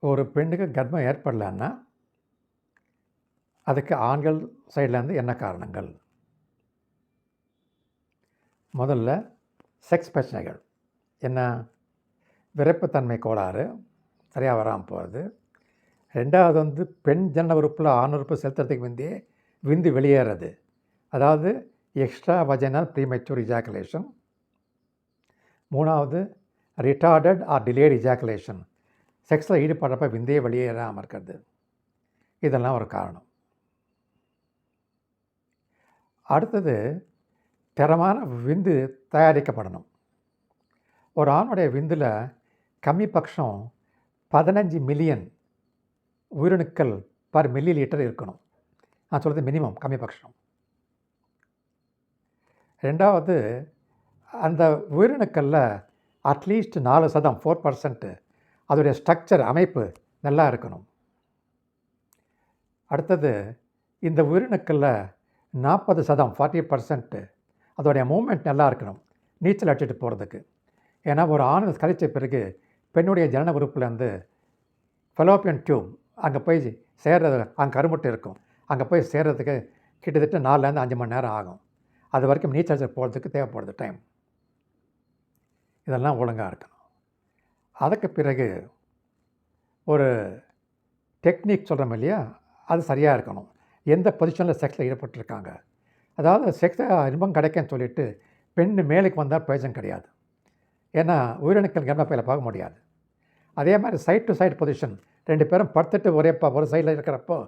ஒரு பெண்ணுக்கு கர்ப்பம் ஏற்படலன்னா, அதுக்கு ஆண்கள் சைட்லேருந்து என்ன காரணங்கள்? முதல்ல செக்ஸ் பிரச்சனைகள். என்ன? விரைப்புத்தன்மை கோளாறு சரியாக வராமல் போகிறது. 2வது பெண் ஜனன உறுப்பில் ஆண் உறுப்பு செலுத்துறதுக்கு முந்தையே விந்து வெளியேறது. அதாவது எக்ஸ்ட்ரா வஜைனல் ப்ரீமெச்சூர் இஜாக்குலேஷன். 3வது ரிட்டார்டட் ஆர் டிலேட் இஜாக்குலேஷன். செக்ஸில் ஈடுபடுறப்ப விந்தே வெளியேறாமல் இருக்கிறது. இதெல்லாம் ஒரு காரணம். அடுத்தது தரமான விந்து தயாரிக்கப்படணும். ஒரு ஆணுடைய விந்தில் கம்மி பட்சம் 15 மில்லியன் உயிரணுக்கள் பர் மில்லி லிட்டர் இருக்கணும். நான் சொல்கிறது மினிமம், கம்மி பட்சம். 2வது அந்த உயிரணுக்களில் அட்லீஸ்ட் 4%, 4% அதோடைய ஸ்ட்ரக்சர், அமைப்பு நல்லா இருக்கணும். அடுத்தது இந்த உயிரணுக்களில் 40%, 40% அதோடைய மூமெண்ட் நல்லா இருக்கணும், நீச்சல் அடிச்சுட்டு போகிறதுக்கு. ஏன்னா ஒரு ஆண் கழிச்ச பிறகு பெண்ணுடைய ஜனன உறுப்புலேருந்து ஃபெலோப்பியன் டியூப் அங்கே போய் சேர்றது, அங்கே கருமுட்டை இருக்கும், அங்கே போய் சேர்றதுக்கு கிட்டத்தட்ட 4லேருந்து 5 மணி நேரம் ஆகும். அது வரைக்கும் நீச்சல் அடிச்சு போகிறதுக்கு தேவைப்படுது டைம். இதெல்லாம் ஒழுங்காக இருக்கணும். அதுக்கு பிறகு ஒரு டெக்னிக் சொல்கிறோம் இல்லையா, அது சரியாக இருக்கணும். எந்த பொசிஷனில் செக்ஸில் ஈடுபட்டிருக்காங்க. அதாவது செக்ஸை இன்பம் கிடைக்குன்னு சொல்லிவிட்டு பெண் மேலுக்கு வந்தால் பிரயோஜனம் கிடையாது. ஏன்னா உயிரணுக்கள் கர்ப்பப்பையில் பார்க்க முடியாது. அதே மாதிரி சைட் டு சைட் பொசிஷன், 2 பேரும் படுத்துட்டு ஒரு சைடில் இருக்கிறப்போ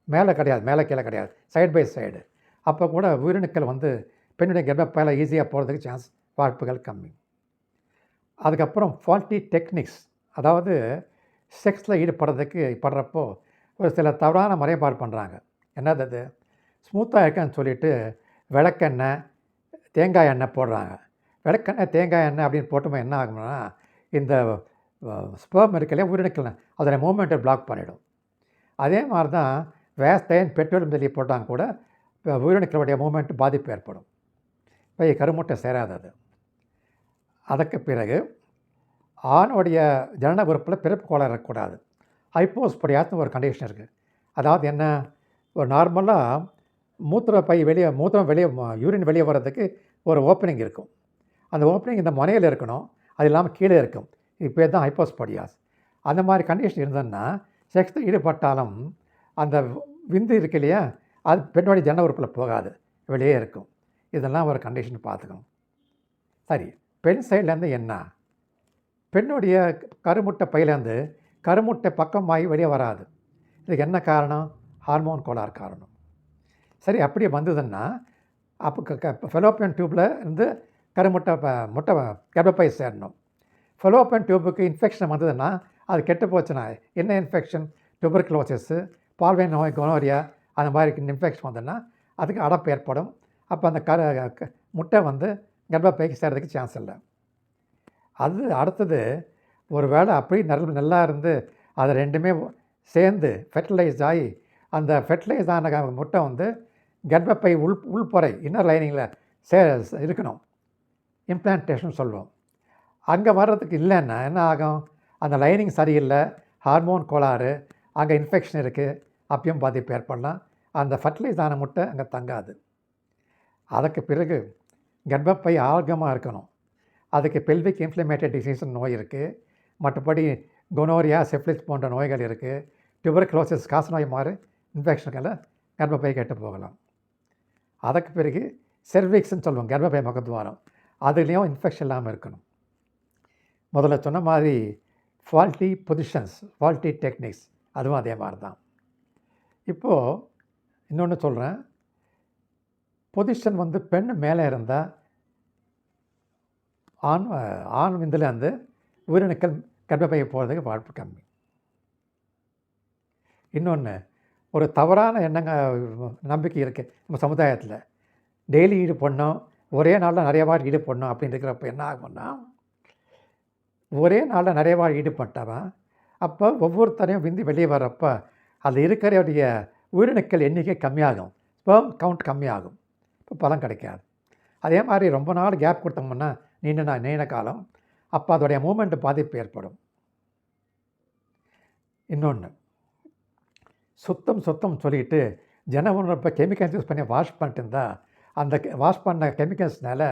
மேலே கிடையாது, மேலே கீழே கிடையாது, சைடு பை சைடு. அப்போ கூட உயிரணுக்கள் பெண்ணுடைய கர்ப்பப்பையில் ஈஸியாக போகிறதுக்கு சான்ஸ், வாய்ப்புகள் கம்மி. அதுக்கப்புறம் ஃபால்ட்டி டெக்னிக்ஸ், அதாவது செக்ஸில் ஈடுபடுறப்போ ஒரு சில தவறான முறைப்பாடு பண்ணுறாங்க. என்னது அது? ஸ்மூத்தாக இருக்குன்னு சொல்லிவிட்டு விளக்கெண்ணெய், தேங்காய் எண்ணெய் போடுறாங்க. விளக்கெண்ணெய், தேங்காய் எண்ணெய் அப்படின்னு போட்டோமே என்ன ஆகும்னா, இந்த ஸ்பெர்ம் இருக்கலையே உயிரணுக்கள் அதோடைய மூமெண்ட்டை பிளாக் பண்ணிவிடும். அதே மாதிரி தான் வேஸ்டைன், பெட்ரோலியம் ஜெல்லி போட்டாங்க கூட உயிரணுக்களுடைய மூமெண்ட் பாதிப்பு ஏற்படும். இப்போ கருமுட்டை சேராதது. அதற்கு பிறகு ஆணுடைய ஜனன உறுப்பில் பிறப்பு கோளாறு இருக்கக்கூடாது. ஹைப்போஸ்போடியாஸ்னு ஒரு கண்டிஷன் இருக்குது. அதாவது என்ன, ஒரு நார்மலாக மூத்திரம் வெளியே யூரின் வெளியே வர்றதுக்கு ஒரு ஓப்பனிங் இருக்கும். அந்த ஓப்பனிங் இந்த முனையில் இருக்கணும், அது இல்லாமல் கீழே இருக்கும். இது பேர் தான் ஹைப்போஸ்போடியாஸ். அந்த மாதிரி கண்டிஷன் இருந்ததுன்னா செக்ஸில் ஈடுபட்டாலும் அந்த விந்து இருக்கு இல்லையா, அது பெண்ணுடைய ஜனன உறுப்பில் போகாது, வெளியே இருக்கும். இதெல்லாம் ஒரு கண்டிஷன் பார்த்துக்கணும். சரி, பெண் சைட்லேருந்து என்ன? பெண்ணுடைய கருமுட்டை பையிலேருந்து கருமுட்டை பக்கமாகி வெளியே வராது. இதுக்கு என்ன காரணம்? ஹார்மோன் கோளாறு காரணம். சரி, அப்படி வந்ததுன்னா அப்போ ஃபெலோப்பியன் டியூப்பில் இருந்து முட்டை கர்ப்பப்பை சேரணும். ஃபெலோப்பியன் டியூப்புக்கு இன்ஃபெக்ஷன் வந்ததுன்னா அது கெட்டு போச்சுன்னா என்ன இன்ஃபெக்ஷன்? டியூபர்குலோசிஸு, பால்வினை நோய், கொனோரியா, அந்த மாதிரி இன்ஃபெக்ஷன் வந்ததுன்னா அதுக்கு அடைப்பு ஏற்படும். அப்போ அந்த முட்டை கர்ப்பப்பைக்கு சேர்றதுக்கு சான்ஸ் இல்லை. அது அடுத்தது ஒரு வேளை அப்படி நல்லா இருந்து அது ரெண்டுமே சேர்ந்து ஃபெர்டிலைஸ் ஆகி அந்த ஃபெர்டிலைஸ் ஆன முட்டை கர்ப்பப்பை உள்புறை இன்னர் லைனிங்கில் இருக்கணும், இம்ப்ளான்டேஷன் சொல்லுவோம். அங்கே வர்றதுக்கு இல்லைன்னா என்ன ஆகும்? அந்த லைனிங் சரியில்லை, ஹார்மோன் கோளாறு, அங்கே இன்ஃபெக்ஷன் இருக்குது, அப்பயும் பாதிப்பு ஏற்படலாம். அந்த ஃபெர்டிலைஸ் ஆன முட்டை அங்கே தங்காது. அதுக்கு பிறகு கர்ப்பப்பை ஆரோக்கியமாக இருக்கணும். அதுக்கு பெல்விக் இன்ஃப்ளமேட்டரி டிசீஸ் நோய் இருக்குது. மற்றபடி கொனோரியா, சிஃபிலிஸ் போன்ற நோய்கள் இருக்குது. டியூபர்குலோசிஸ், காசநோய் மாதிரி இன்ஃபெக்ஷன்களை கர்ப்பப்பை கெட்டு போகலாம். அதுக்கு பிறகு செர்விக்ஸ்ன்னு சொல்லுவோம், கர்ப்பப்பை முகத்வாரம், அதுலேயும் இன்ஃபெக்ஷன் இல்லாமல் இருக்கணும். முதல்ல சொன்ன மாதிரி ஃபால்ட்டி பொசிஷன்ஸ், ஃபால்ட்டி டெக்னிக்ஸ், அதுவும் அதே மாதிரி தான். இப்போது இன்னொன்று சொல்கிறேன். பொசிஷன் பெண் மேலே இருந்தால் ஆண் விந்துலேருந்து உயிரணுக்கள் கர்ப்பப்பையை போகிறதுக்கு வாய்ப்பு கம்மி. இன்னொன்று, ஒரு தவறான நம்பிக்கை இருக்குது நம்ம சமுதாயத்தில். டெய்லி ஈடுபடணும், ஒரே நாளில் நிறைய வாரம் ஈடுபடணும் அப்படின்னு இருக்கிறப்ப என்ன ஆகும்னா, ஒரே நாளில் நிறைய வாரம் ஈடுபட்டாதான் அப்போ ஒவ்வொருத்தரையும் விந்து வெளியே வர்றப்போ அதில் இருக்கிறவுடைய உயிரணுக்கள் எண்ணிக்கை கம்மியாகும், ஸ்பெர்ம் கவுண்ட் கம்மியாகும், இப்போ பலன் கிடைக்காது. அதே மாதிரி ரொம்ப நாள் கேப் கொடுத்தோம்னா நீண்ட காலம், அப்போ அதோடைய மூமெண்ட்டு பாதிப்பு ஏற்படும். இன்னொன்று, சுத்தம் சுத்தம் சொல்லிட்டு தினமும் இப்போ கெமிக்கல்ஸ் யூஸ் பண்ணி வாஷ் பண்ணிட்டு இருந்தால் அந்த வாஷ் பண்ண கெமிக்கல்ஸ்னால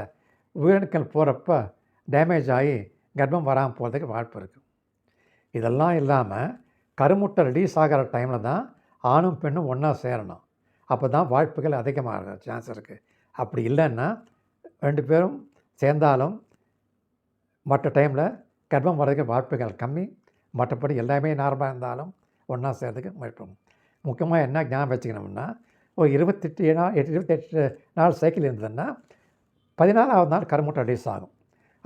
உயிரணுக்கள் போகிறப்ப டேமேஜ் ஆகி கர்ப்பம் வராமல் போகிறதுக்கு வாய்ப்பு இருக்குது. இதெல்லாம் இல்லாமல் கருமுட்டை ரிலீஸ் ஆகிற டைமில் தான் ஆணும் பெண்ணும் ஒன்றா சேரணும். அப்போ தான் வாய்ப்புகள் அதிகமாக சான்ஸ் இருக்குது. அப்படி இல்லைன்னா 2 பேரும் சேர்ந்தாலும் மற்ற டைமில் கர்ப்பம் வர்றதுக்கு வாய்ப்புகள் கம்மி. மற்றபடி எல்லாமே நார்மலாக இருந்தாலும் ஒன்றா சேர்றதுக்கு முயற்சி. முக்கியமாக என்ன ஞாபகம் வச்சுக்கணும்னா, ஒரு 28 நாள் சைக்கிள் இருந்ததுன்னா 14வது நாள் கருமுட்டை ரிலீஸ் ஆகும்.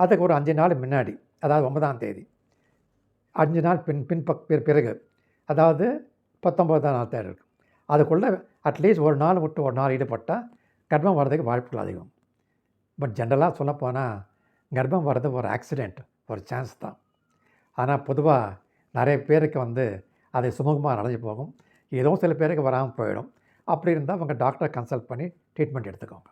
அதுக்கு ஒரு 5 நாள் முன்னாடி, அதாவது 9ஆம் தேதி 5 நாள் பிறகு, அதாவது 19ஆம் நாள் தேதி இருக்கும். அதுக்குள்ளே அட்லீஸ்ட் ஒரு நாள் விட்டு ஒரு நாள் ஈடுபட்டால் கர்ப்பம் வர்றதுக்கு வாய்ப்புகள் அதிகம். பட் ஜென்ரலாக சொல்லப்போனால் கர்ப்பம் வர்றது ஒரு ஆக்சிடெண்ட், ஒரு சான்ஸ் தான். ஆனால் பொதுவாக நிறைய பேருக்கு அது சுமூகமாக நடந்து போகும். ஏதோ சில பேருக்கு வராமல் போயிடும். அப்படி இருந்தால் அவங்க டாக்டரை கன்சல்ட் பண்ணி ட்ரீட்மெண்ட் எடுத்துக்கோங்க.